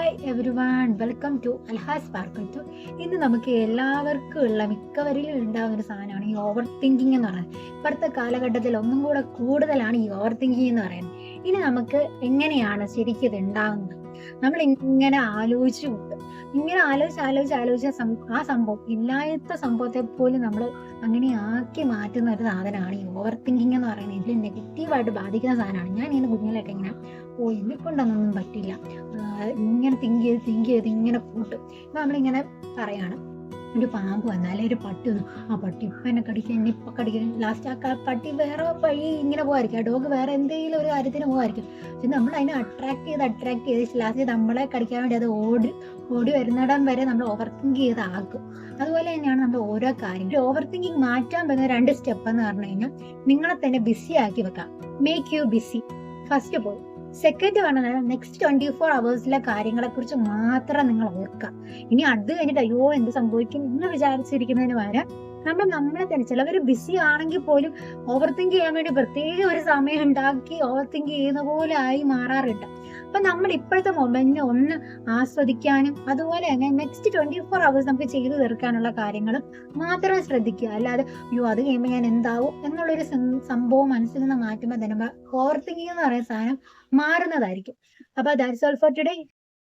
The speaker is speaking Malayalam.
Hi everyone, welcome to Alhas sparkle two. ഇന്ന് നമുക്ക് എല്ലാവർക്കും ഉള്ള മിക്കവരിലും ഉണ്ടാകുന്ന ഒരു സാധനമാണ് ഈ ഓവർ തിങ്കിങ് എന്ന് പറയുന്നത്. ഇപ്പോഴത്തെ കാലഘട്ടത്തിൽ ഒന്നും കൂടെ കൂടുതലാണ് ഈ ഓവർ തിങ്കിങ് എന്ന് പറയുന്നത്. ഇനി നമുക്ക് എങ്ങനെയാണ് ശരിക്കും ഇത് ഉണ്ടാകുന്നത്? നമ്മൾ ഇങ്ങനെ ആലോചിച്ച് ആ സംഭവം ഇല്ലാത്ത സംഭവത്തെ പോലും നമ്മൾ അങ്ങനെ ആക്കി മാറ്റുന്ന ഒരു സാധനമാണ് ഈ ഓവർ തിങ്കിങ് എന്ന് പറയുന്നത്. ഇതിൽ നെഗറ്റീവായിട്ട് ബാധിക്കുന്ന സാധനമാണ്. ഞാൻ ഇങ്ങനെ കുഞ്ഞിലൊക്കെ ഇങ്ങനെ എന്നെക്കൊണ്ടൊന്നും പറ്റില്ല, ഇങ്ങനെ തിങ്ക് ചെയ്ത് ഇങ്ങനെ കൂട്ടും. ഇപ്പൊ നമ്മളിങ്ങനെ പറയാണ്, ഒരു പാമ്പ് വന്നാൽ ഒരു പട്ടി വന്നു, ആ പട്ടി ഇപ്പൊ എന്നെ കടിക്കും, എന്നെ ഇപ്പൊ കടിക്കും. ലാസ്റ്റ് ആ പട്ടി വേറെ വഴി ഇങ്ങനെ പോകായിരിക്കും, ആ ഡോഗ് വേറെ എന്തെങ്കിലും ഒരു കാര്യത്തിന് പോകായിരിക്കും. പക്ഷെ നമ്മൾ അതിനെ അട്രാക്ട് ചെയ്ത് ലാസ്റ്റ് നമ്മളെ കടിക്കാൻ വേണ്ടി അത് ഓടി വരുന്നിടം വരെ നമ്മൾ ഓവർ തിങ്ക് ചെയ്താക്കും. അതുപോലെ തന്നെയാണ് നമ്മൾ ഓരോ കാര്യം ഓവർ തിങ്കിങ് മാറ്റാൻ പറ്റുന്ന 2 സ്റ്റെപ്പ് എന്ന് പറഞ്ഞു കഴിഞ്ഞാൽ, നിങ്ങളെ തന്നെ ബിസി ആക്കി വെക്കാം. മേക്ക് യു ബിസി, ഫസ്റ്റ് പോയി. സെക്കൻഡ് പറഞ്ഞാൽ നെക്സ്റ്റ് 24 hours കാര്യങ്ങളെ കുറിച്ച് മാത്രം നിങ്ങൾ ഓർക്കുക. ഇനി അത് കഴിഞ്ഞിട്ട് അയ്യോ എന്ത് സംഭവിക്കും എന്ന് വിചാരിച്ചിരിക്കുന്നതിന് പകരം നമ്മളെ തന്നെ, ചിലവർ ബിസി ആണെങ്കിൽ പോലും ഓവർ തിങ്ക് ചെയ്യാൻ വേണ്ടി പ്രത്യേക ഒരു സമയം ഉണ്ടാക്കി ഓവർ തിങ്ക് ചെയ്യുന്ന പോലെ ആയി മാറാറുണ്ട്. അപ്പൊ നമ്മൾ ഇപ്പോഴത്തെ മൊമെന്റിനെ ഒന്ന് ആസ്വദിക്കാനും അതുപോലെ തന്നെ നെക്സ്റ്റ് 24 hours നമുക്ക് ചെയ്തു തീർക്കാനുള്ള കാര്യങ്ങൾ മാത്രം ശ്രദ്ധിക്കുക. അല്ലാതെ അയ്യോ അത് കഴിയുമ്പോൾ ഞാൻ എന്താവും എന്നുള്ളൊരു സംഭവം മനസ്സിൽ നിന്ന് മാറ്റുമ്പോൾ തന്നെ ഓവർ തിങ്കിങ് എന്ന് പറയുന്ന സാധനം മാറുന്നതായിരിക്കും. അപ്പൊ ദാറ്റ്സ് ഓൾ ഫോർ ടുഡേ.